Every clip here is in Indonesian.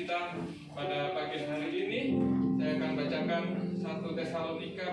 kita pada pagi hari ini. Saya akan bacakan 1 Tesalonika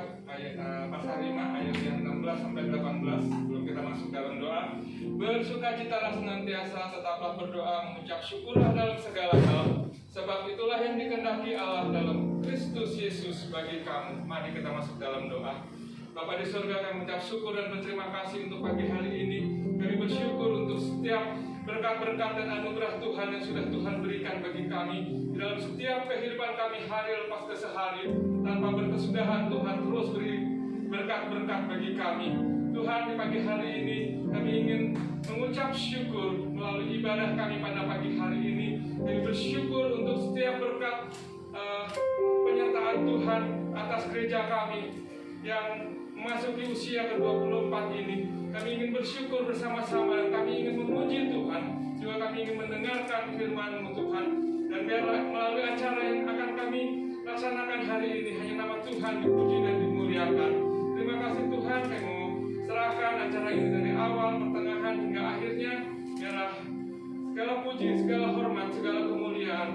pasal 5 ayat yang 16 sampai 18 sebelum kita masuk dalam doa. Bersukacitalah senantiasa, tetaplah berdoa, mengucap syukurlah dalam segala hal, sebab itulah yang dikehendaki Allah dalam Kristus Yesus bagi kamu. Mari kita masuk dalam doa. Bapa di surga, kami mengucap syukur dan berterima kasih untuk pagi hari ini. Kami bersyukur untuk setiap berkat-berkat dan anugerah Tuhan yang sudah Tuhan berikan bagi kami di dalam setiap kehidupan kami hari lepas ke sehari. Tanpa berkesudahan Tuhan terus beri berkat-berkat bagi kami. Tuhan, di pagi hari ini kami ingin mengucap syukur melalui ibadah kami pada pagi hari ini. Kami bersyukur untuk setiap berkat penyertaan Tuhan atas gereja kami yang memasuki usia ke-24 ini. Kami ingin bersyukur bersama-sama dan kami ingin memuji Tuhan, juga kami ingin mendengarkan firman-Mu Tuhan. Dan biarlah melalui acara yang akan kami laksanakan hari ini hanya nama Tuhan dipuji dan dimuliakan. Terima kasih Tuhan, kami mau serahkan acara ini dari awal, pertengahan hingga akhirnya. Biarlah segala puji, segala hormat, segala kemuliaan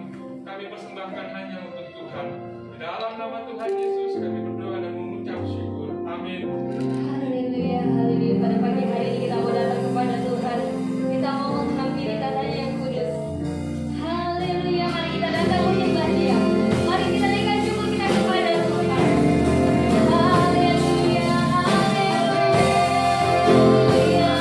kami persembahkan hanya untuk Tuhan. Di dalam nama Tuhan Yesus kami berdoa dan mengucap syukur. Amin. Haleluya, haleluya. Pada pagi hari ini kita mau datang kepada Tuhan. Kita mau menghampiri tanah yang kudus. Haleluya, mari kita datang menyembah Dia. Mari kita naikkan syukur kita kepada Tuhan. Haleluya, haleluya. Haleluya.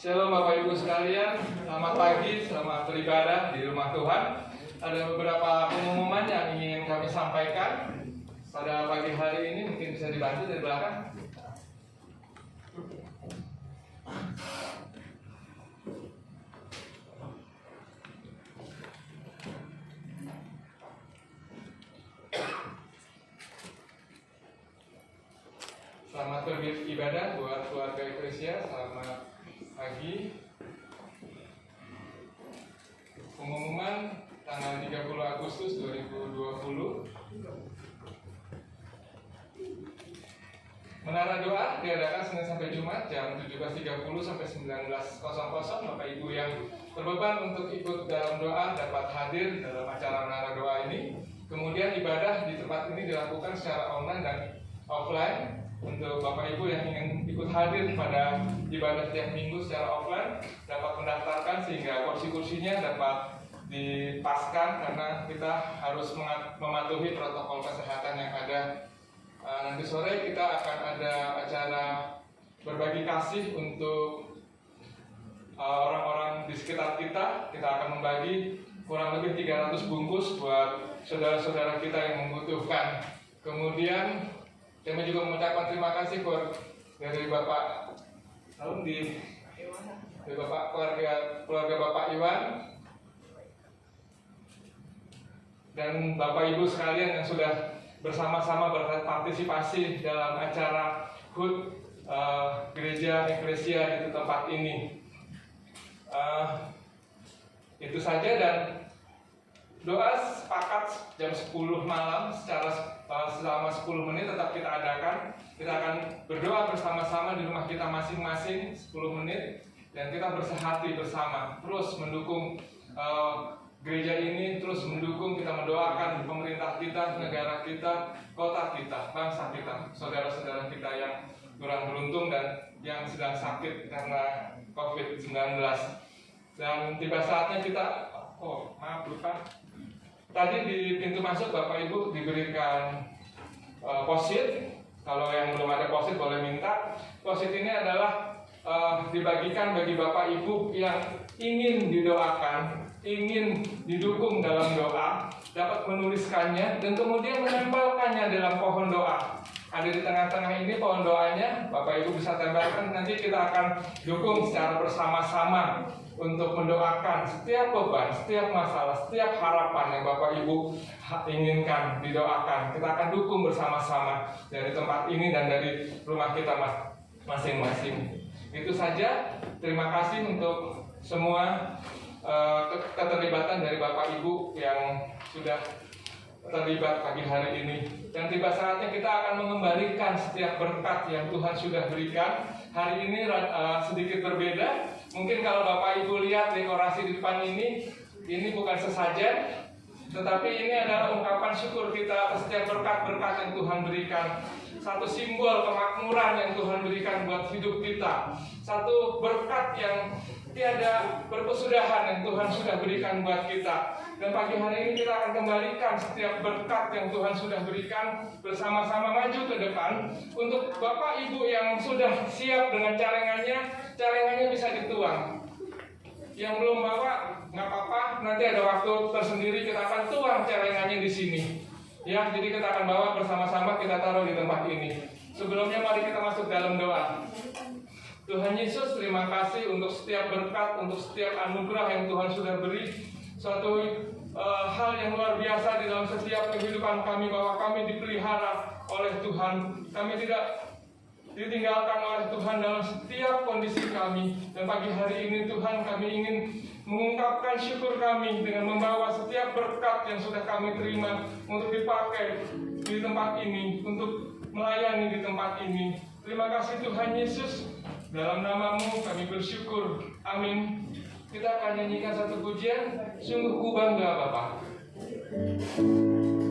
Shalom Bapak Ibu sekalian, selamat pagi, selamat beribadah di rumah Tuhan. Ada beberapa pengumuman yang ingin kami sampaikan pada pagi hari ini, mungkin bisa dibantu dari belakang. Selamat beribadah buat keluarga Eklesia, selamat pagi. Pengumuman tanggal 30 Agustus 2020. Menara doa diadakan Senin sampai Jumat jam 17.30 sampai 19.00. Bapak Ibu yang berbeban untuk ikut dalam doa dapat hadir dalam acara menara doa ini. Kemudian ibadah di tempat ini dilakukan secara online dan offline. Untuk Bapak Ibu yang ingin ikut hadir pada ibadah tiap minggu secara offline dapat mendaftarkan sehingga kursi-kursinya dapat dipaskan karena kita harus mematuhi protokol kesehatan yang ada. Nanti sore kita akan ada acara berbagi kasih untuk orang-orang di sekitar kita. Kita akan membagi kurang lebih 300 bungkus buat saudara-saudara kita yang membutuhkan. Kemudian kami juga mengucapkan terima kasih dari Bapak keluarga Bapak Iwan dan Bapak Ibu sekalian yang sudah bersama-sama berpartisipasi dalam acara HUT Gereja Eklesia di tempat ini. Itu saja, dan doa sepakat jam 10 malam selama 10 menit tetap kita adakan. Kita akan berdoa bersama-sama di rumah kita masing-masing 10 menit dan kita bersehati bersama terus mendukung gereja ini, terus mendukung, kita mendoakan pemerintah kita, negara kita, kota kita, bangsa kita, saudara-saudara kita yang kurang beruntung dan yang sedang sakit karena COVID-19. Dan tiba saatnya kita, lupa. Tadi di pintu masuk Bapak Ibu diberikan posit. Kalau yang belum ada posit boleh minta. Posit ini adalah dibagikan bagi Bapak Ibu yang ingin didoakan, ingin didukung dalam doa, dapat menuliskannya dan kemudian menempelkannya dalam pohon doa. Ada di tengah-tengah ini pohon doanya, Bapak Ibu bisa tempelkan. Nanti kita akan dukung secara bersama-sama untuk mendoakan setiap beban, setiap masalah, setiap harapan yang Bapak Ibu inginkan didoakan. Kita akan dukung bersama-sama dari tempat ini dan dari rumah kita masing-masing. Itu saja. Terima kasih untuk semua keterlibatan dari Bapak Ibu yang sudah terlibat pagi hari ini. Dan tiba saatnya kita akan mengembalikan setiap berkat yang Tuhan sudah berikan. Hari ini sedikit berbeda. Mungkin kalau Bapak Ibu lihat dekorasi di depan ini bukan sesajen, tetapi ini adalah ungkapan syukur kita atas setiap berkat-berkat yang Tuhan berikan. Satu simbol kemakmuran yang Tuhan berikan buat hidup kita. Satu berkat yang tiada berkesudahan yang Tuhan sudah berikan buat kita. Dan pagi hari ini kita akan kembalikan setiap berkat yang Tuhan sudah berikan, bersama-sama maju ke depan. Untuk Bapak Ibu yang sudah siap dengan celengannya bisa dituang. Yang belum bawa nggak apa-apa, nanti ada waktu tersendiri kita akan tuang celengannya di sini. Ya, jadi kita akan bawa bersama-sama, kita taruh di tempat ini. Sebelumnya mari kita masuk dalam doa. Tuhan Yesus, terima kasih untuk setiap berkat, untuk setiap anugerah yang Tuhan sudah beri. Suatu hal yang luar biasa di dalam setiap kehidupan kami, bahwa kami dipelihara oleh Tuhan. Kami tidak ditinggalkan oleh Tuhan dalam setiap kondisi kami. Dan pagi hari ini Tuhan, kami ingin mengungkapkan syukur kami dengan membawa setiap berkat yang sudah kami terima untuk dipakai di tempat ini, untuk melayani di tempat ini. Terima kasih Tuhan Yesus. Dalam nama-Mu kami bersyukur. Amin. Kita akan nyanyikan satu pujian, Sungguh Ku Bangga Bapa. Bangga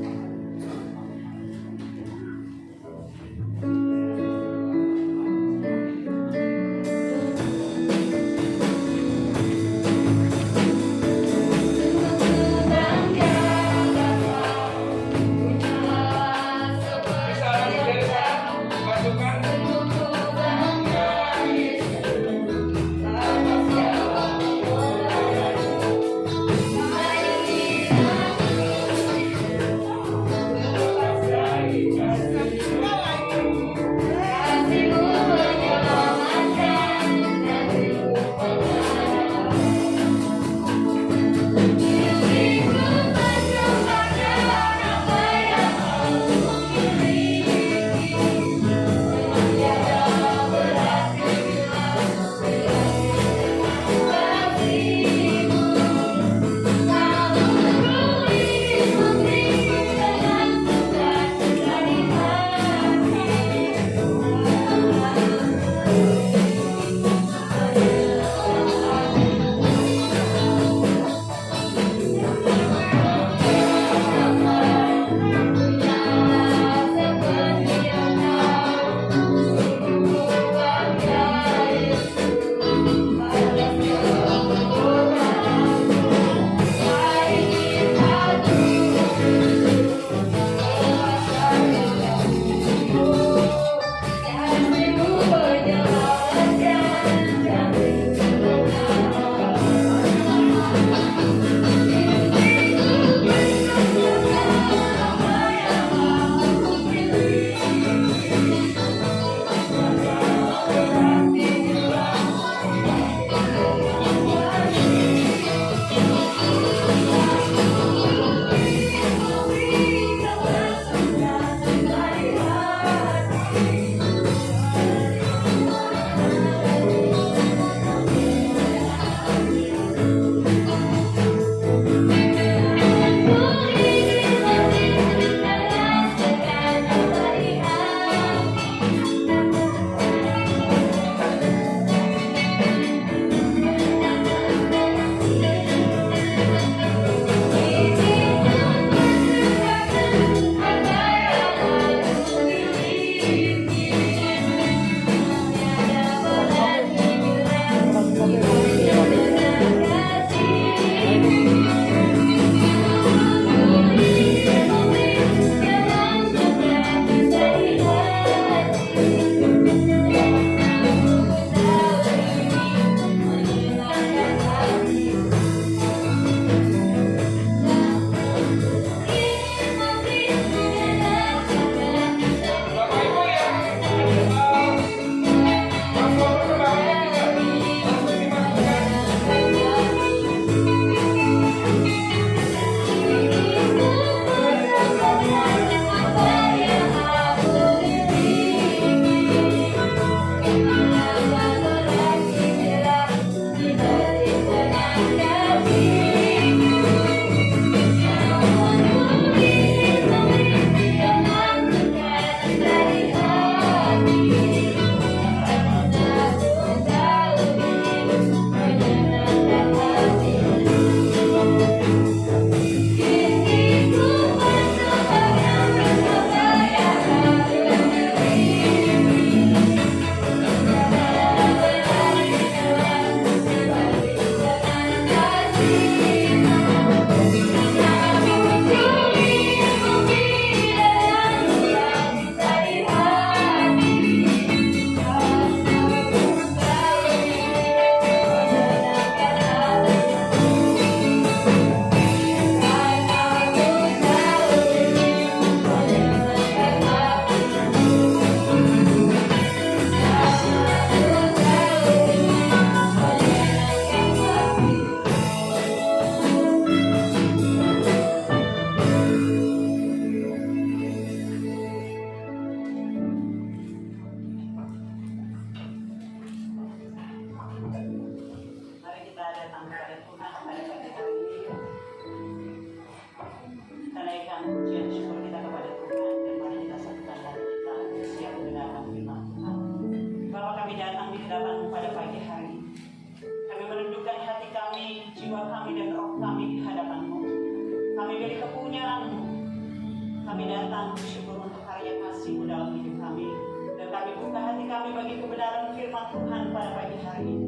kami bagi kebenaran firman Tuhan pada pagi hari ini.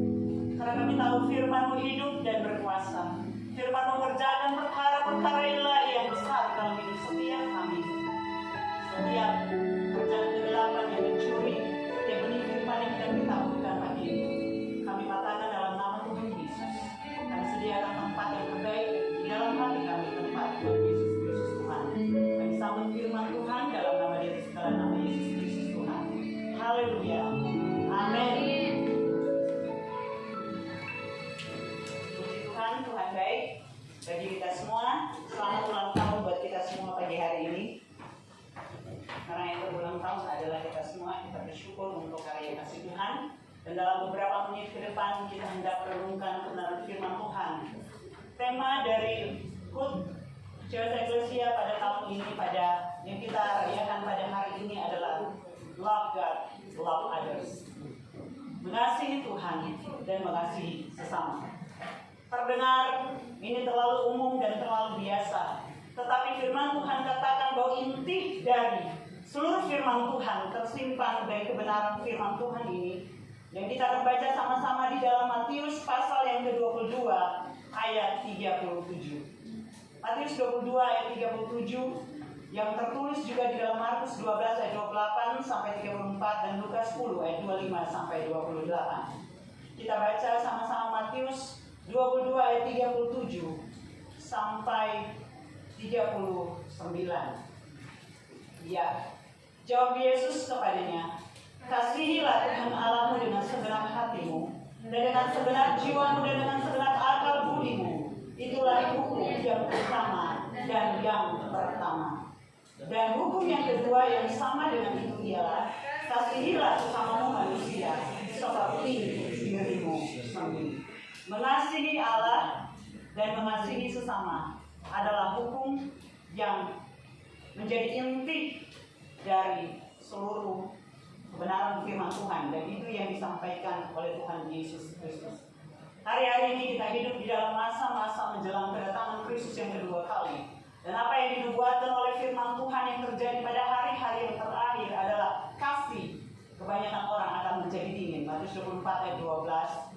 Karena kami tahu firman-Mu hidup dan berkuasa. Firman mengerjakan perkara-perkara ilahi yang besar dalam hidup setiap kami. Setiap kerjaan kegelapan yang mencuri setiap benih firman yang tidak ditaburkan pagi ini, kami katakan dalam nama Tuhan Yesus. Kami sediakan tempat yang terbaik di dalam hati kami, tempat Tuhan Yesus Kristus Tuhan. Kami sambut firman Tuhan dalam nama Dia segala nama Yesus Kristus Tuhan. Haleluya. Amin. Puji Tuhan, Tuhan baik bagi kita semua. Selamat ulang tahun buat kita semua pagi hari ini. Karena yang berulang tahun adalah kita semua. Kita bersyukur untuk karya kasih Tuhan. Dan dalam beberapa menit ke depan kita hendak merenungkan kebenaran firman Tuhan. Tema dari HUT Church Ecclesia pada tahun ini, pada yang kita rayakan pada hari ini adalah Love God, Love Others. Mengasihi Tuhan dan mengasihi sesama. Terdengar ini terlalu umum dan terlalu biasa. Tetapi firman Tuhan katakan bahwa inti dari seluruh firman Tuhan tersimpan dari kebenaran firman Tuhan ini yang kita akan baca sama-sama di dalam Matius pasal yang ke-22 ayat 37. Matius 22 ayat 37 yang tertulis juga di dalam Markus 12 ayat 28 sampai 34 dan Lukas 10 ayat 25 sampai 28. Kita baca sama-sama Matius 22 ayat 37 sampai 39. Ya, jawab Yesus kepadanya, kasihilah Tuhan Allahmu dengan segenap hatimu, dan dengan segenap jiwamu, dan dengan segenap akal budimu. Itulah hukum yang pertama dan yang pertama. Dan hukum yang kedua yang sama dengan itu ialah, kasihilah sesamamu manusia seperti dirimu sendiri. Mengasihi Allah dan mengasihi sesama adalah hukum yang menjadi inti dari seluruh kebenaran firman Tuhan, dan itu yang disampaikan oleh Tuhan Yesus Kristus. Hari-hari ini kita hidup di dalam masa-masa menjelang kedatangan Kristus yang kedua kali. Dan apa yang dinubuatkan oleh firman Tuhan yang terjadi pada hari-hari yang terakhir adalah kasih. Kebanyakan orang akan menjadi dingin. Matius 24 ayat 12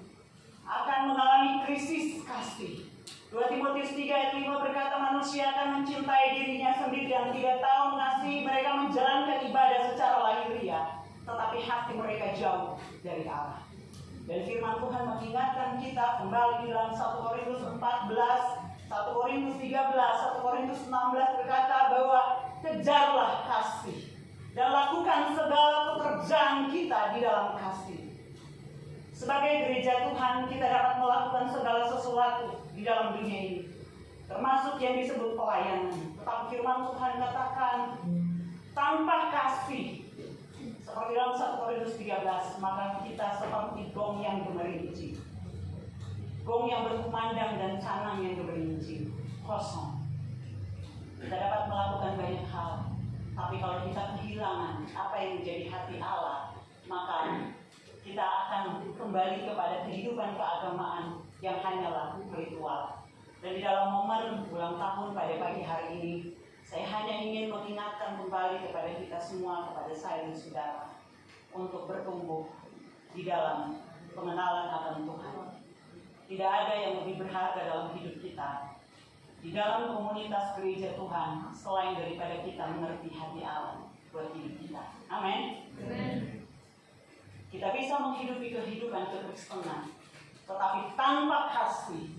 akan mengalami krisis kasih. 2 Timotius 3 ayat 5 berkata, manusia akan mencintai dirinya sendiri dan tidak tahu mengasihi. Mereka menjalankan ibadah secara lahiriah, tetapi hati mereka jauh dari Allah. Dan firman Tuhan mengingatkan kita kembali di dalam 1 Korintus 14, 1 Korintus 13, 1 Korintus 16 berkata bahwa kejarlah kasih dan lakukan segala pekerjaan kita di dalam kasih. Sebagai gereja Tuhan, kita dapat melakukan segala sesuatu di dalam dunia ini, termasuk yang disebut pelayanan. Tetapi firman Tuhan katakan, tanpa kasih, seperti dalam 1 Korintus 13, maka kita seperti gong yang gemerincing. Gong yang berkumandang dan canang yang gemerincing, kosong. Kita dapat melakukan banyak hal, tapi kalau kita kehilangan apa yang menjadi hati Allah, maka kita akan kembali kepada kehidupan keagamaan yang hanyalah ritual. Dan di dalam momen ulang tahun pada pagi hari ini, saya hanya ingin mengingatkan kembali kepada kita semua, kepada saya dan saudara, untuk bertumbuh di dalam pengenalan akan Tuhan. Tidak ada yang lebih berharga dalam hidup kita, di dalam komunitas gereja Tuhan, selain daripada kita mengerti hati Allah buat hidup kita. Amin. Kita bisa menghidupi kehidupan kekristenan, tetapi tanpa kasih,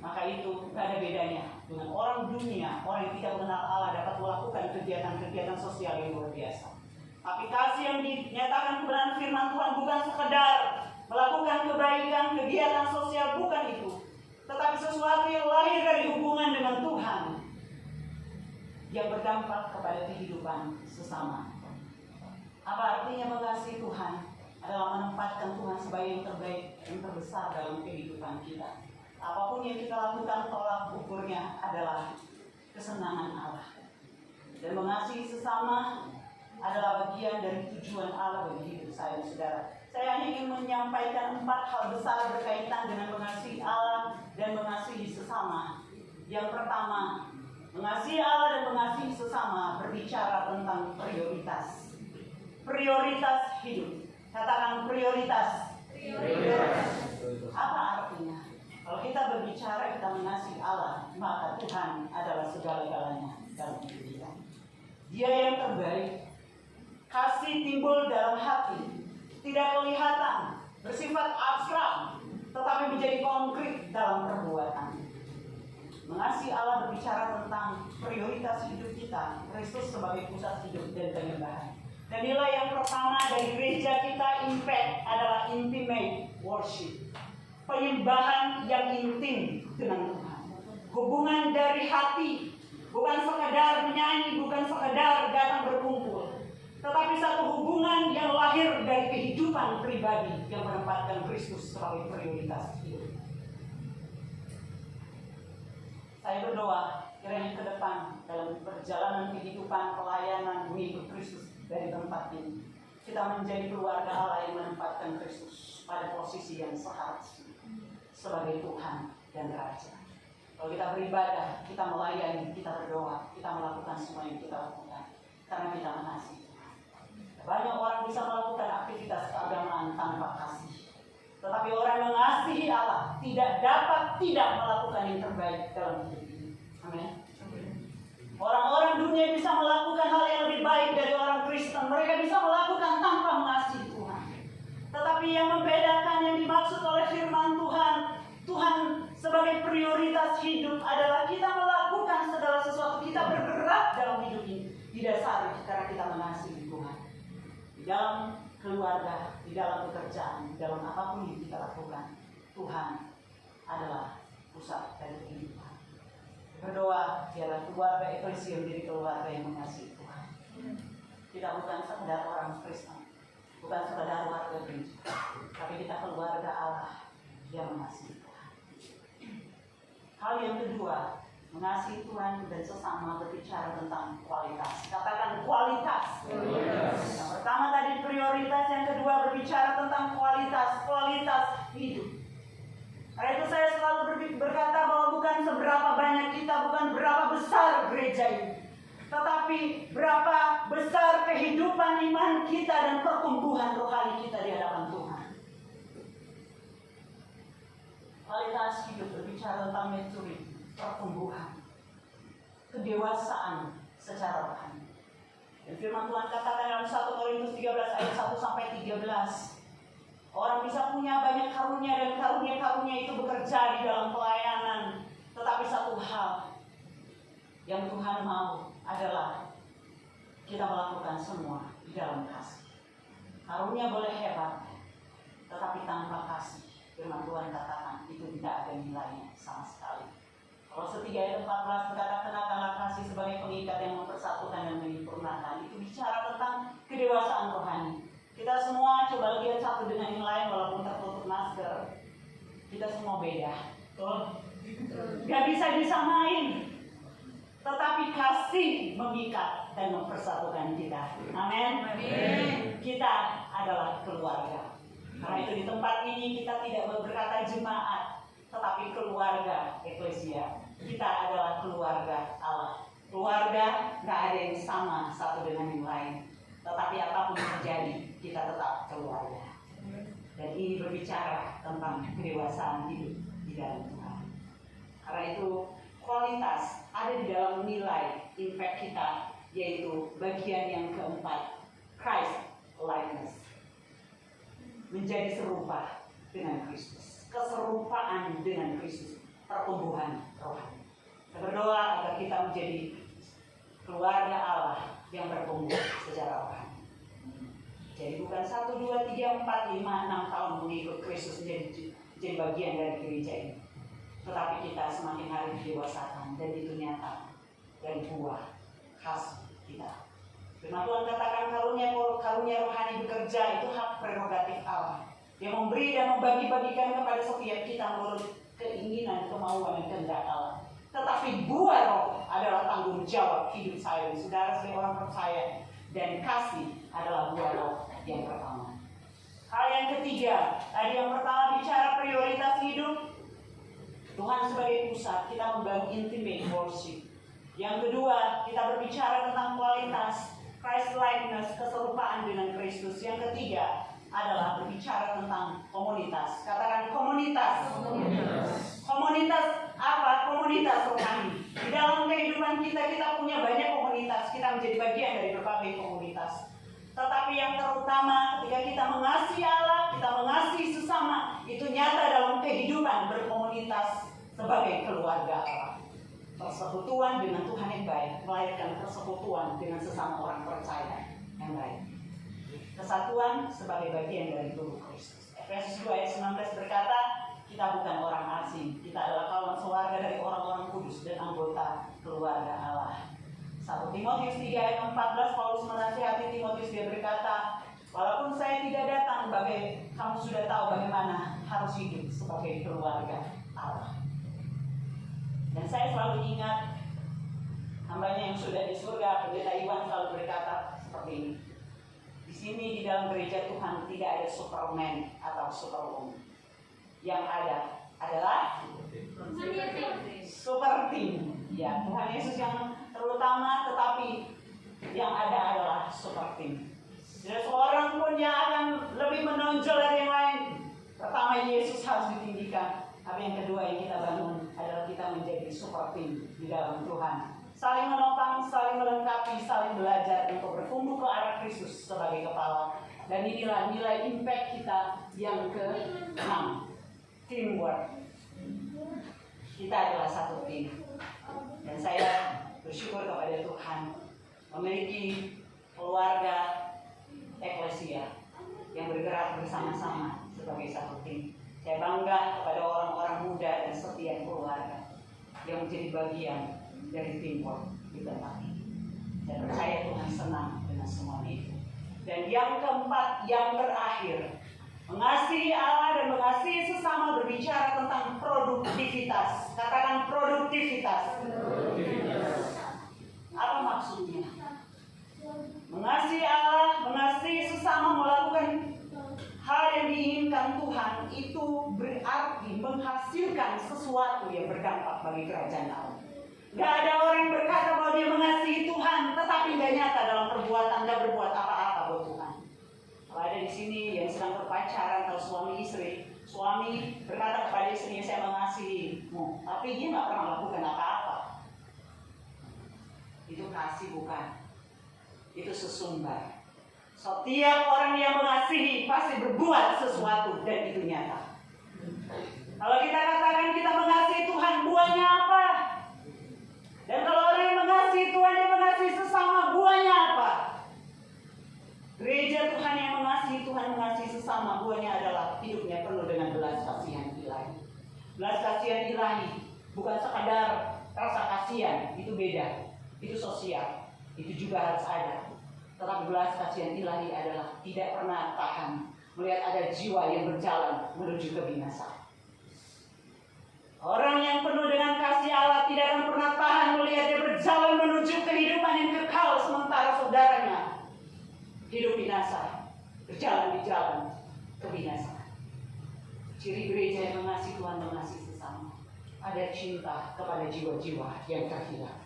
maka itu tidak ada bedanya dengan orang dunia. Orang yang tidak mengenal Allah dapat melakukan kegiatan-kegiatan sosial yang luar biasa. Tapi kasih yang dinyatakan kebenaran firman Tuhan bukan sekedar melakukan kebaikan, kegiatan sosial, bukan itu, tetapi sesuatu yang lahir dari hubungan dengan Tuhan, yang berdampak kepada kehidupan sesama. Apa artinya mengasihi Tuhan? Adalah menempatkan Tuhan sebagai yang terbaik, yang terbesar dalam kehidupan kita. Apapun yang kita lakukan, tolak ukurnya adalah kesenangan Allah. Dan mengasihi sesama adalah bagian dari tujuan Allah bagi hidup saya dan saudara. Saya hanya ingin menyampaikan 4 hal besar berkaitan dengan mengasihi Allah dan mengasihi sesama. Yang pertama, mengasihi Allah dan mengasihi sesama berbicara tentang prioritas. prioritas hidup. Katakan prioritas. Apa artinya? Kalau kita berbicara kita mengasihi Allah, maka Tuhan adalah segala-galanya dalam hidup kita. Dia yang terbaik. Kasih timbul dalam hati, tidak kelihatan, bersifat abstrak, tetapi menjadi konkret dalam perbuatan. Mengasihi Allah berbicara tentang prioritas hidup kita, Kristus sebagai pusat hidup dan penyembahan. Dan nilai yang pertama dari gereja kita Impact adalah intimate worship. Penyembahan yang intim dengan Tuhan. Hubungan dari hati, bukan sekedar menyanyi, bukan sekedar datang berkumpul, tetapi satu hubungan yang lahir dari kehidupan pribadi yang menempatkan Kristus sebagai prioritas hidup. Saya berdoa kiranya ke depan dalam perjalanan kehidupan pelayanan mengikut Kristus dari tempat ini, kita menjadi keluarga Allah yang menempatkan Kristus pada posisi yang seharusnya sebagai Tuhan dan Raja. Kalau kita beribadah, kita melayani, kita berdoa, kita melakukan semua yang kita lakukan karena kita mengasihi Tuhan. Banyak orang bisa melakukan aktivitas keagamaan tanpa kasih, tetapi orang mengasihi Allah tidak dapat tidak melakukan yang terbaik dalam hidup ini. Amin. Orang-orang dunia bisa melakukan hal yang lebih baik dari orang Kristen. Mereka bisa melakukan tanpa mengasihi Tuhan. Tetapi yang membedakan yang dimaksud oleh firman Tuhan, Tuhan sebagai prioritas hidup adalah kita melakukan segala sesuatu, kita bergerak dalam hidup ini didasari karena kita mengasihi Tuhan. Di dalam keluarga, di dalam pekerjaan, di dalam apapun yang kita lakukan, Tuhan adalah pusat dari kehidupan. Berdoa biarlah keluarga eklesia menjadi keluarga yang mengasihi Tuhan. Kita bukan sekedar orang Kristen, bukan sekedar warga gereja, tapi kita keluarga Allah yang mengasihi Tuhan. Hal yang kedua, mengasihi Tuhan dan sesama berbicara tentang kualitas. Katakan kualitas. Yang pertama tadi prioritas, yang kedua berbicara tentang kualitas hidup. Karena itu saya selalu berkata bahwa bukan seberapa banyak kita, bukan berapa besar gereja ini, tetapi berapa besar kehidupan iman kita dan pertumbuhan rohani kita di hadapan Tuhan. Kualitas hidup berbicara tentang maturity, pertumbuhan, kedewasaan secara rohani. Dan firman Tuhan katakan dalam 1 Korintus 13 ayat 1 sampai 13. Orang bisa punya banyak karunia dan karunia-karunia itu bekerja di dalam pelayanan. Tetapi satu hal yang Tuhan mau adalah kita melakukan semua di dalam kasih. Karunia boleh hebat, tetapi tanpa kasih, firman Tuhan katakan itu tidak ada nilainya sama sekali. Kalau 3 ayat 14 berkata, kenakanlah kasih sebagai pengikat yang mempersatukan dan menyempurnakan. Itu bicara tentang kedewasaan rohani. Kita semua coba lihat satu dengan yang lain walaupun tertutup masker. Kita semua beda. Betul? Gak bisa disamain. Tetapi kasih mengikat dan mempersatukan kita. Amin. Kita adalah keluarga. Karena itu di tempat ini kita tidak berkata jemaat, tetapi keluarga eklesia. Kita adalah keluarga Allah. Keluarga gak ada yang sama satu dengan yang lain. Tetapi apapun yang terjadi, kita tetap keluarga. Dan ini berbicara tentang kedewasaan hidup di dalam Tuhan. Karena itu kualitas ada di dalam nilai impact kita, yaitu bagian yang keempat, Christ likeness. Menjadi serupa dengan Kristus. Keserupaan dengan Kristus. Pertumbuhan rohani. Kita berdoa agar kita menjadi keluarga Allah yang bertumbuh secara rohani. Jadi bukan 1, 2, 3, 4, 5, 6 tahun mengikut Kristus menjadi bagian dari gereja ini. Tetapi kita semakin hari didewasakan dan itu nyata dari buah khas kita. Firman Tuhan katakan karunia rohani bekerja itu hak prerogatif Allah. Dia memberi dan membagi-bagikan kepada setiap kita menurut keinginan, kemauan, dan kehendak Allah. Tetapi buah roh adalah tanggung jawab hidup saya dan saudara sebagai orang percaya, dan kasih adalah buah roh yang pertama. Hal yang ketiga, tadi yang pertama bicara prioritas hidup, Tuhan sebagai pusat, kita membangun intimate worship. Yang kedua, kita berbicara tentang kualitas. Christ likeness, keserupaan dengan Kristus. Yang ketiga adalah berbicara tentang komunitas. Katakan komunitas. Komunitas apa? Komunitas rohani. Di dalam kehidupan kita, kita punya banyak komunitas. Kita menjadi bagian dari berbagai komunitas. Tetapi yang terutama ketika kita mengasihi Allah, kita mengasihi sesama, itu nyata dalam kehidupan berkomunitas sebagai keluarga Allah. Persekutuan dengan Tuhan yang baik melahirkan persekutuan dengan sesama orang percaya yang baik. Kesatuan sebagai bagian dari tubuh Kristus. Efesus 2 ayat 19 berkata, kita bukan orang asing, kita adalah kawan sewarga dari orang-orang kudus dan anggota keluarga Allah. 1 Timotius 3 ayat 14, Paulus menasihati Timotius, dia berkata, walaupun saya tidak datang, kamu sudah tahu bagaimana harus hidup sebagai keluarga Allah. Dan saya selalu ingat hambanya yang sudah di surga, Pendeta Iwan selalu berkata seperti ini. Di sini di dalam gereja Tuhan tidak ada superman atau superwoman. Yang ada adalah super team. Ya, Tuhan Yesus yang terutama, tetapi yang ada adalah super team. Tidak seorang pun yang akan lebih menonjol dari yang lain. Pertama, Yesus harus ditinggikan. Tapi yang kedua yang kita bangun adalah kita menjadi super team di dalam Tuhan. Saling menopang, saling melengkapi, saling belajar untuk bertumbuh ke arah Kristus sebagai kepala. Dan inilah nilai impact kita yang ke-6. Teamwork. Kita adalah satu tim. Dan saya bersyukur kepada Tuhan memiliki keluarga eklesia yang bergerak bersama-sama sebagai satu tim. Saya bangga kepada orang-orang muda dan setiap keluarga yang menjadi bagian dari teamwork di tempat ini. Saya percaya Tuhan senang dengan semua itu. Dan yang keempat, yang terakhir, mengasihi Allah dan mengasihi sesama berbicara tentang produktivitas. Katakan produktivitas. Apa maksudnya? Mengasihi Allah, mengasihi sesama, melakukan hal yang diinginkan Tuhan itu berarti menghasilkan sesuatu yang berdampak bagi kerajaan Allah. Gak ada orang yang berkata bahwa dia mengasihi Tuhan, tetapi gak nyata dalam perbuatan, gak berbuat apa-apa buat Tuhan. Kalau ada di sini yang sedang berpacaran atau suami istri, suami berkata kepada istrinya, saya mengasihimu, tapi dia gak pernah melakukan apa-apa. Itu kasih bukan? Itu sesumbar. Setiap orang yang mengasihi pasti berbuat sesuatu dan itu nyata. Kalau kita katakan kita mengasihi Tuhan, buahnya apa? Dan kalau orang yang mengasihi Tuhan, dia mengasihi sesama, buahnya apa? Gereja Tuhan yang mengasihi Tuhan, mengasihi sesama, buahnya adalah hidupnya penuh dengan belas kasihan ilahi. Belas kasihan ilahi bukan sekadar rasa kasihan, itu beda, itu sosial, itu juga harus ada. Tetapi belas kasihan ilahi adalah tidak pernah tahan melihat ada jiwa yang berjalan menuju kebinasaan. Orang yang penuh dengan kasih Allah tidak akan pernah tahan melihat dia berjalan menuju kehidupan yang kekal, sementara saudaranya hidup binasa, berjalan di jalan kebinasaan. Ciri gereja yang mengasihi Tuhan, mengasihi sesama, ada cinta kepada jiwa-jiwa yang terhilang.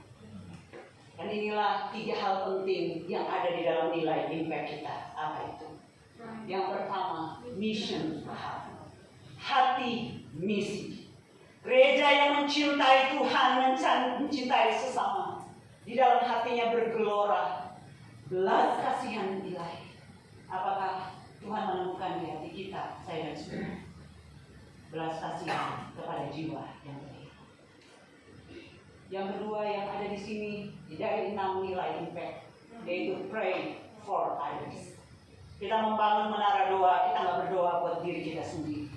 Dan inilah 3 hal penting yang ada di dalam nilai impact kita. Apa itu? Yang pertama, mission, hati misi. Gereja yang mencintai Tuhan, mencintai sesama, di dalam hatinya bergelora belas kasihan ilahi. Apakah Tuhan menemukan di hati kita, saya dan saudara? Belas kasihan kepada jiwa yang terhilang. Yang kedua yang ada di sini dari 6 nilai impact, yaitu pray for others. Kita membangun menara doa, kita nggak berdoa buat diri kita sendiri.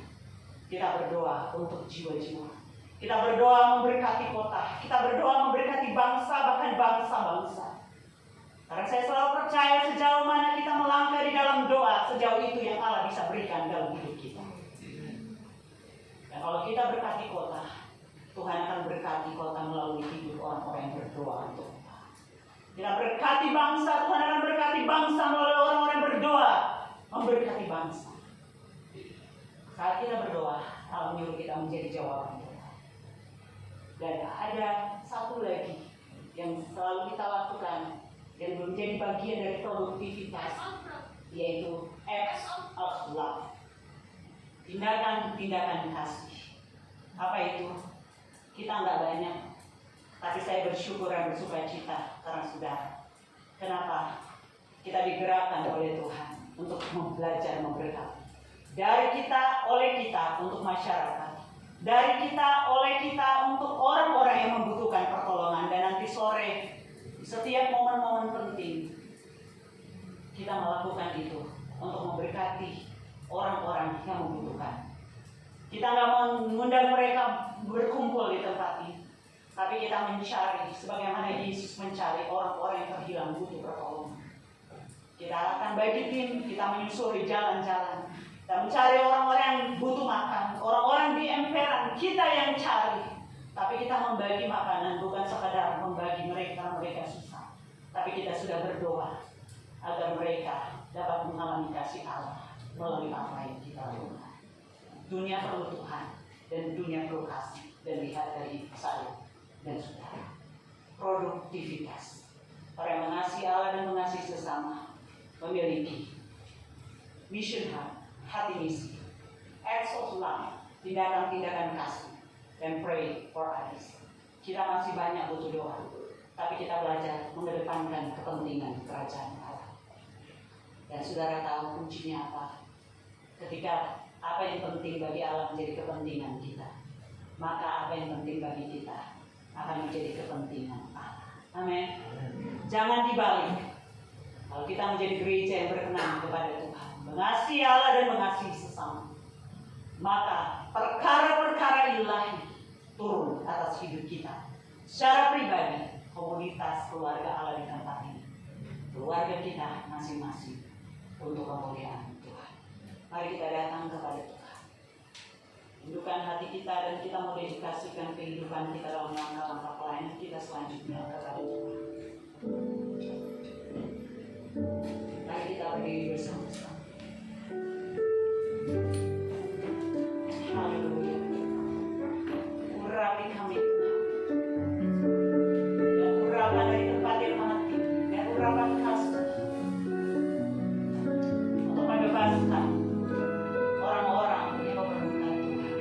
Kita berdoa untuk jiwa-jiwa. Kita berdoa memberkati kota. Kita berdoa memberkati bangsa, bahkan bangsa-bangsa. Karena saya selalu percaya sejauh mana kita melangkah di dalam doa, sejauh itu yang Allah bisa berikan dalam hidup kita. Dan kalau kita berkati kota, Tuhan akan berkati kota melalui hidup orang-orang yang berdoa untuk kita. Kita berkati bangsa, Tuhan akan berkati bangsa melalui orang-orang yang berdoa memberkati bangsa. Saat kita berdoa, Allah menyuruh kita menjadi jawaban doa. Dan ada satu lagi yang selalu kita lakukan, dan menjadi bagian dari produktivitas, yaitu acts of love, tindakan-tindakan kasih. Apa itu? Kita nggak banyak, tapi saya bersyukur dan bersuka cita karena saudara. Kenapa? Kita digerakkan oleh Tuhan untuk belajar memberkati. Dari kita, oleh kita untuk masyarakat. Dari kita, oleh kita untuk orang-orang yang membutuhkan pertolongan. Dan nanti sore, setiap momen-momen penting, kita melakukan itu untuk memberkati orang-orang yang membutuhkan. Kita nggak mengundang mereka berkumpul di tempat ini, tapi kita mencari, sebagaimana Yesus mencari orang-orang yang terhilang butuh pertolongan. Kita akan bagi tim, kita menyusuri jalan-jalan, kita mencari orang-orang yang butuh makan, orang-orang di emperan, kita yang cari. Tapi kita membagi makanan bukan sekadar membagi mereka susah, tapi kita sudah berdoa agar mereka dapat mengalami kasih Allah melalui apa yang kita lakukan. Dunia perlu Tuhan, dan dunia perlu kasih. Dan lihat dari saya dan saudara, produktivitas. Para yang mengasihi Allah dan mengasihi sesama memiliki mission heart, hati misi, acts of love, tindakan-tindakan kasih, dan pray for others. Kita masih banyak butuh doa, tapi kita belajar mengedepankan kepentingan kerajaan Allah. Dan saudara tahu kuncinya apa? Ketika apa yang penting bagi Allah menjadi kepentingan kita, maka apa yang penting bagi kita akan menjadi kepentingan Allah. Amin. Jangan dibalik. Kalau kita menjadi gereja yang berkenan kepada Tuhan, mengasihi Allah dan mengasihi sesama, maka perkara-perkara ilahi turun atas hidup kita. Secara pribadi, komunitas keluarga Allah di tempat ini, keluarga kita masing-masing untuk kemuliaan Tuhan. Mari kita datang kepada Tuhan, tundukkan hati kita, dan kita mau dedikasikan kehidupan kita dalam langkah-langkah pelayanan kita selanjutnya kepada Tuhan. Mari kita berdiri bersama-sama. Haleluya. Urapi kami Tuhan, dan urapan dari tempat yang mati, dan urapan kasih untuk membebaskan orang-orang yang memerlukan Tuhan.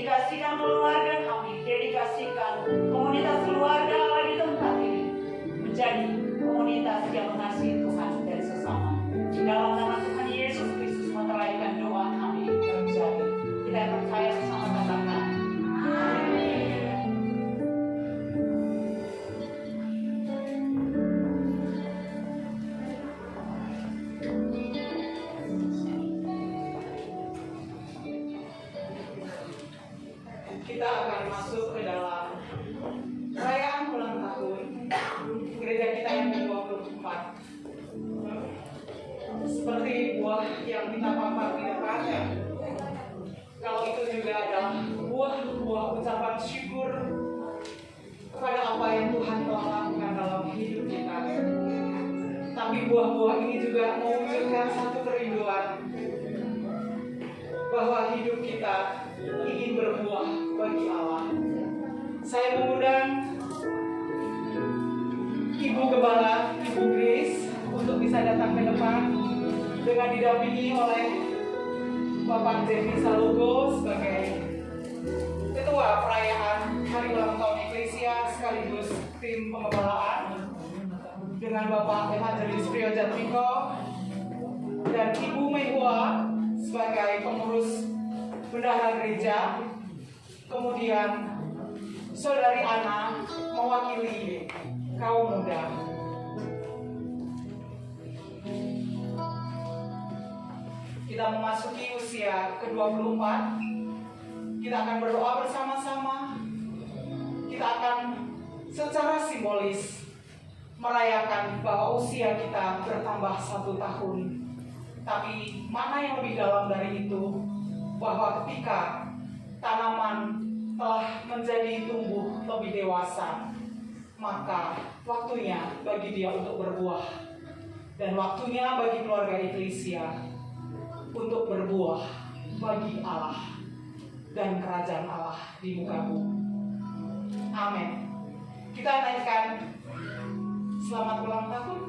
dedikasikan keluarga kami, dedikasikan komunitas keluarga Allah di tempat ini menjadi komunitas yang mengasihi Tuhan dan sesama. Dalam nama Tuhan Yesus Kristus meteraikan doa kami terjadi. Kita percaya bersama katakan amin. Kita akan masuk ke dalam perayaan ulang tahun gereja kita yang ke-24. Seperti buah yang kita pampar di depannya, kalau itu juga adalah buah ucapan syukur kepada apa yang Tuhan telah lakukan dalam hidup kita. Tapi buah-buah ini juga mewujudkan satu kerinduan bahwa hidup kita ingin berbuah bagi Allah. Saya mengundang Ibu Gembala, Ibu Grace untuk bisa datang ke depan dengan didampingi oleh Bapak Jeffrey Salogo sebagai Ketua Perayaan Hari Ulang Tahun Eklesia sekaligus tim pengembalaan, dengan Bapak Evangelis Prio Jatmiko dan Ibu Mehua sebagai pengurus bendahara gereja, kemudian Saudari Ana mewakili kaum muda. Kita memasuki usia ke-24. Kita akan berdoa bersama-sama. Kita akan secara simbolis merayakan bahwa usia kita bertambah 1 tahun. Tapi mana yang lebih dalam dari itu, bahwa ketika tanaman telah menjadi tumbuh lebih dewasa, maka waktunya bagi dia untuk berbuah, dan waktunya bagi keluarga Eklesia untuk berbuah bagi Allah dan kerajaan Allah di muka bumi. Amin. Kita naikkan selamat ulang tahun.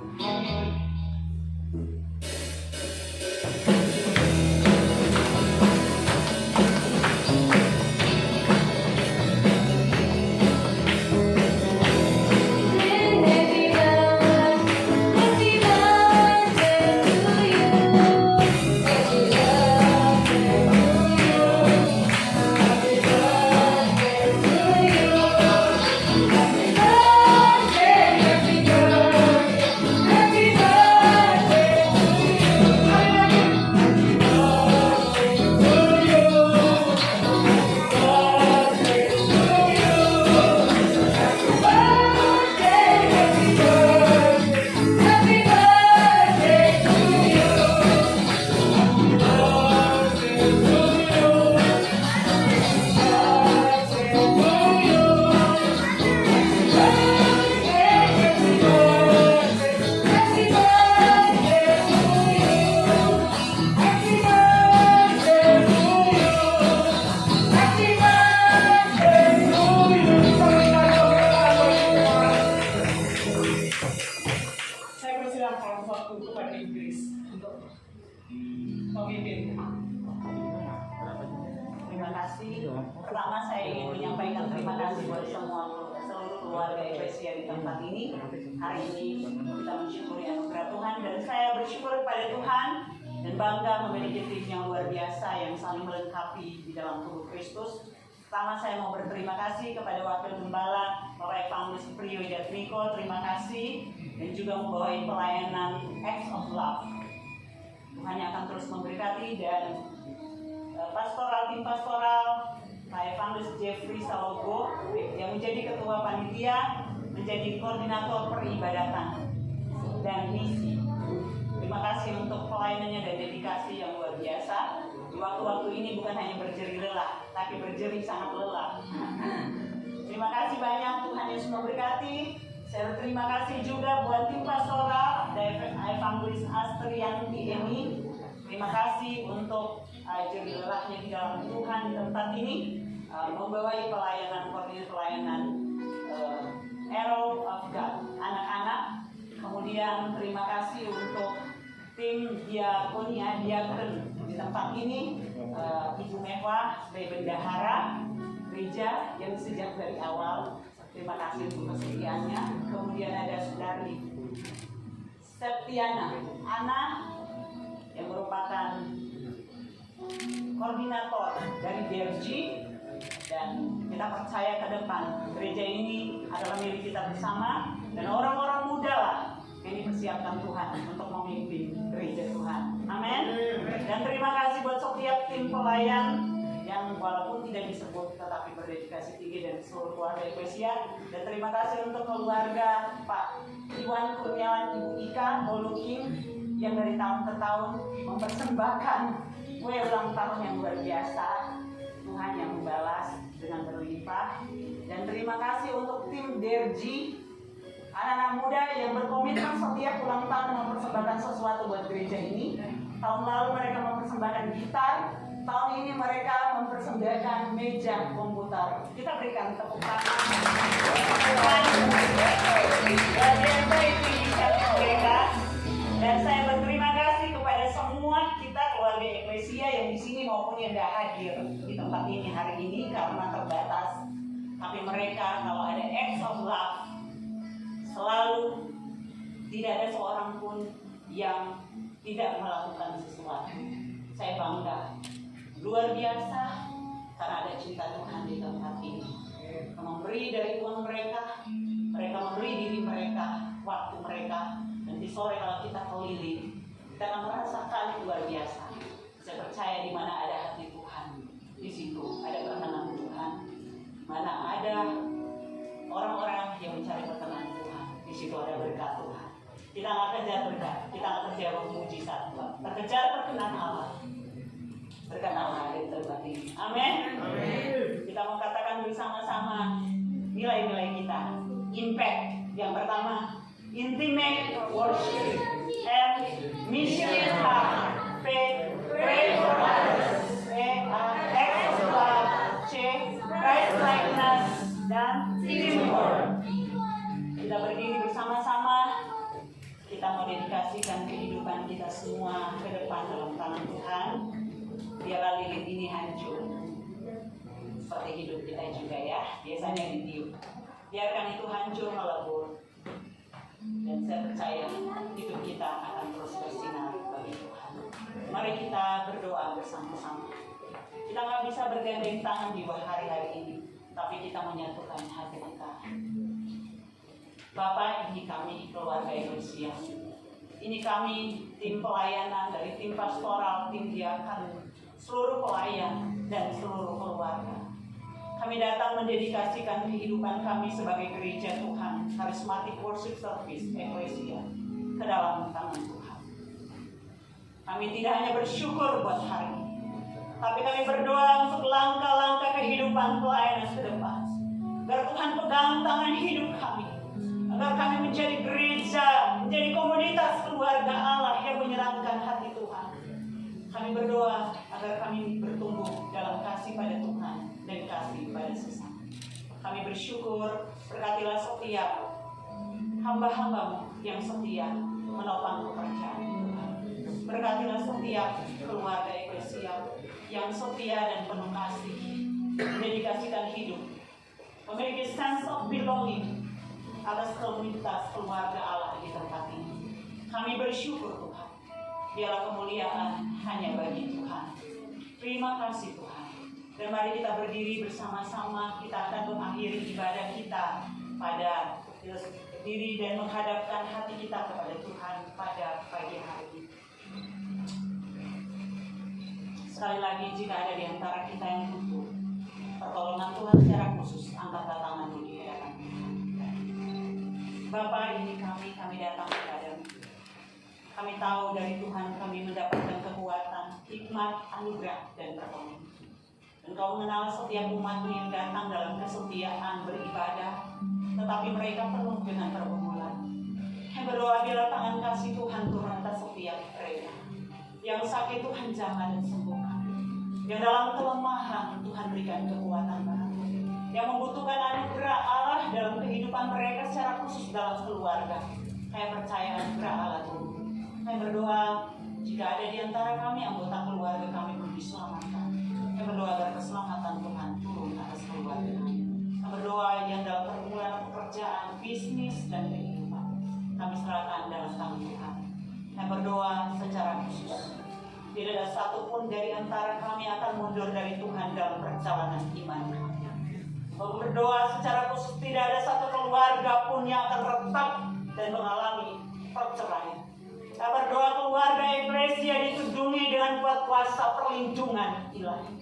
Pertama saya ingin menyampaikan terima kasih buat seluruh keluarga Eklesia di tempat ini. Hari ini kita mensyukuri anugerah Tuhan, dan saya bersyukur kepada Tuhan dan bangga memiliki tim yang luar biasa yang saling melengkapi di dalam tubuh Kristus. Pertama saya mau berterima kasih kepada Wakil Gembala Bapak Evangelis Prio Jatmiko, terima kasih, dan juga membawahi pelayanan Acts of Love. Tuhan yang akan terus memberkati, dan tim pastoral Pak Evangelis Jeffrey Salogo yang menjadi ketua panitia, menjadi koordinator peribadatan dan misi. Terima kasih untuk pelayanannya dan dedikasi yang luar biasa. Di waktu-waktu ini bukan hanya berjeri lelah, tapi berjeri sangat lelah. Terima kasih banyak, Tuhan Yesus memberkati. Saya berterima kasih juga buat tim pastoral dari Evangelis Astrianti ini. Terima kasih untuk jerih lelahnya di dalam Tuhan di tempat ini, membawai koordinasi pelayanan Arrow of God anak-anak. Kemudian terima kasih untuk tim diakonia diaken di tempat ini, Ibu Mewah sebagai bendahara gereja yang sejak dari awal. Terima kasih untuk kesetiaannya. Kemudian ada Saudari Septiana Ana yang merupakan koordinator dari DRG, dan kita percaya ke depan gereja ini adalah milik kita bersama, dan orang-orang muda lah yang dipersiapkan Tuhan untuk memimpin gereja Tuhan. Amin. Dan terima kasih buat setiap tim pelayan yang walaupun tidak disebut tetapi berdedikasi tinggi dan seluruh keluarga Eklesia. Dan terima kasih untuk keluarga Pak Iwan Kurniawan, Ibu Ika Oluking yang dari tahun ke tahun mempersembahkan kue ulang tahun yang luar biasa. Tuhan yang membalas dengan berlimpah. Dan terima kasih untuk tim Derji, anak-anak muda yang berkomitmen setiap ulang tahun mempersembahkan sesuatu buat gereja ini. Tahun lalu mereka mempersembahkan gitar, tahun ini mereka mempersembahkan meja komputer. Kita berikan tepuk tangan. Luar biasa itu inisiatif mereka. Dan saya berterima kasih kepada semua kita keluarga Eklesia yang di sini maupun yang tidak hadir di tempat ini hari ini karena terbatas. Tapi mereka kalau ada acts of love selalu, tidak ada seorang pun yang tidak melakukan sesuatu. Saya bangga, luar biasa karena ada cinta Tuhan di tempat ini. Memberi dari uang mereka, mereka memberi diri mereka, waktu mereka. Nanti sore kalau kita keliling, kita akan merasakan luar biasa. Saya percaya di mana ada hati Tuhan, di situ ada perkenan Tuhan. Mana ada orang-orang yang mencari perkenan Tuhan, di situ ada berkat Tuhan. Kita nggak kejar berkat, kita nggak kejar mujizat Tuhan. Kita kejar perkenan Allah. Berkat Allah ada di tempat ini. Amin. Kita mau katakan bersama-sama nilai-nilai kita. Impact yang pertama, intimate worship and mission heart. P, pray for others. P, act of love. C, Christ likeness, dan teamwork. Kita berdiri bersama-sama. Kita mau dedikasikan kehidupan kita semua ke depan dalam tangan Tuhan. Biarlah lilin ini hancur seperti hidup kita juga ya. Biasanya ditiup. Biarkan itu hancur melebur. Dan saya percaya hidup kita akan terus bersinar bagi Tuhan. Mari kita berdoa bersama-sama. Kita nggak bisa bergandeng tangan di hari-hari ini, tapi kita menyatukan hati kita. Bapak, ini kami keluarga Eklesia. Ini kami tim pelayanan dari tim pastoral, tim diakan, seluruh pelayan dan seluruh keluarga. Kami datang mendedikasikan kehidupan kami sebagai gereja Tuhan, Charismatic Worship Service Eklesia, ke dalam tangan Tuhan. Kami tidak hanya bersyukur buat hari ini, tapi kami berdoa untuk langkah-langkah kehidupan pelayanan ke depan. Agar Tuhan pegang tangan hidup kami, agar kami menjadi gereja, menjadi komunitas keluarga Allah yang menyenangkan hati Tuhan. Kami berdoa agar kami bertumbuh dalam kasih pada Tuhan dan kasih pada sesama. Kami bersyukur, berkatilah setiap hamba-hambamu yang setia menopang pekerjaan Tuhan. Berkatilah setiap keluarga Eklesia yang setia dan penuh kasih, mendedikasikan hidup, memiliki sense of belonging atas komunitas keluarga Allah di tempat ini. Kami bersyukur Tuhan. Biarlah kemuliaan hanya bagi Tuhan. Terima kasih Tuhan. Dan mari kita berdiri bersama-sama. Kita akan mengakhiri ibadah kita pada diri dan menghadapkan hati kita kepada Tuhan pada pagi hari ini. Sekali lagi, jika ada di antara kita yang butuh pertolongan Tuhan secara khusus, angkatlah tanganmu di hadapan Tuhan. Bapak, ini kami datang kepadamu. Kami tahu dari Tuhan kami mendapatkan kekuatan, hikmat, anugerah, dan pertolongan. Dan Kau mengenal setiap umat-Mu yang datang dalam kesetiaan beribadah, tetapi mereka penuh dengan pergumulan. Yang berdoa biarlah tangan kasih Tuhan turun atas setiap mereka. Yang sakit Tuhan jamah dan sembuhkan. Yang dalam kelemahan Tuhan berikan kekuatan baru. Yang membutuhkan anugerah Allah dalam kehidupan mereka secara khusus dalam keluarga. Saya percaya anugerah Allah turun. Kami berdoa jika ada di antara kami anggota keluarga kami belum diselamatkan. Kami berdoa agar keselamatan Tuhan turun atas keluarga kami. Kami berdoa yang dalam pergumulan pekerjaan, bisnis, dan kehidupan. Kami serahkan dalam tangan Tuhan. Kami berdoa secara khusus. Tidak ada satupun dari antara kami akan mundur dari Tuhan dalam perjalanan iman kami. Kami berdoa secara khusus tidak ada satu keluarga pun yang akan retak dan mengalami perceraian. Kami berdoa keluarga Eklesia ditudungi dengan kuat kuasa perlindungan Ilahi.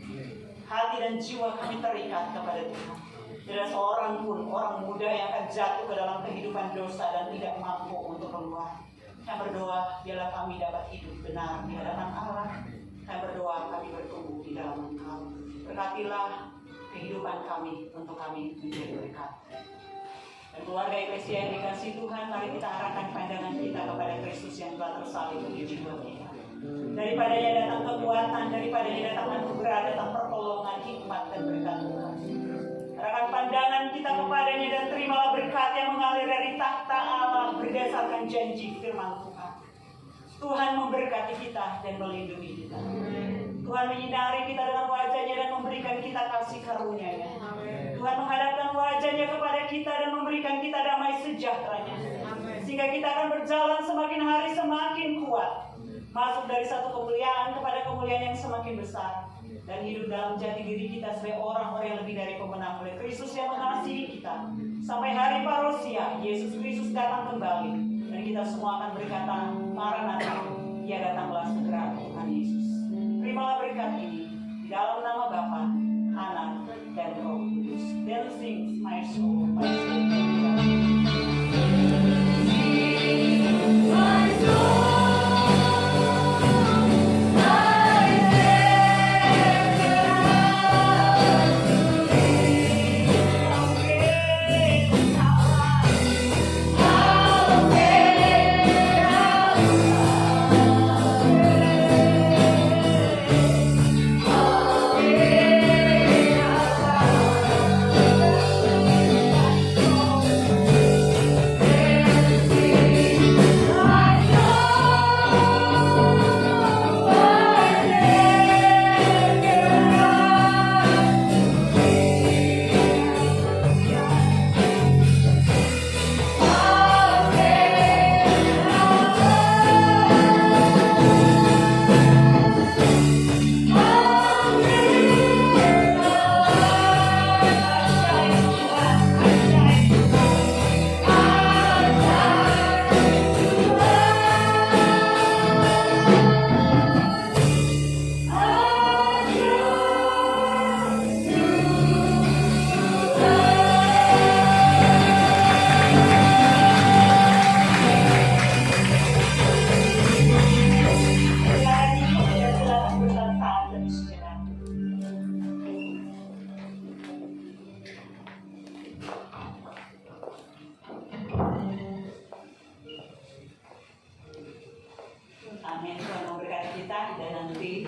Hati dan jiwa kami terikat kepada Tuhan. Tidak seorang pun orang muda yang akan jatuh ke dalam kehidupan dosa dan tidak mampu untuk keluar. Kami berdoa biarlah kami dapat hidup benar di hadapan Allah. Kami berdoa kami bertumbuh di dalam Engkau. Berkatilah kehidupan kami untuk kami menjadi berkat. Dan keluarga Eklesia yang dikasihi Tuhan, mari kita arahkan pandangan kita kepada Kristus yang telah tersalib di jiwa kita. Daripadanya datang kekuatan, daripadanya datang anugerah, datang pertolongan, hikmat dan berkat Tuhan. Arahkan pandangan kita kepadanya dan terimalah berkat yang mengalir dari takhta Allah berdasarkan janji firman Tuhan. Tuhan memberkati kita dan melindungi kita. Tuhan menyinari kita dengan wajah-Nya dan memberikan kita kasih karunia-Nya. Tuhan menghadapkan wajah-Nya kepada kita dan memberikan kita damai sejahtera-Nya. Sehingga kita akan berjalan semakin hari semakin kuat. Masuk dari satu kemuliaan kepada kemuliaan yang semakin besar. Dan hidup dalam jati diri kita sebagai orang-orang yang lebih dari pemenang oleh Kristus yang mengasihi kita. Sampai hari parousia, Yesus Kristus datang kembali. Dan kita semua akan berkata, Maranatha, Ia datanglah segera Tuhan Yesus. Terimalah berkat ini di dalam nama Bapa, Anak, dan Roh Kudus. Then sings my soul, my soul. Amin. Tuhan memberkati kita dan nanti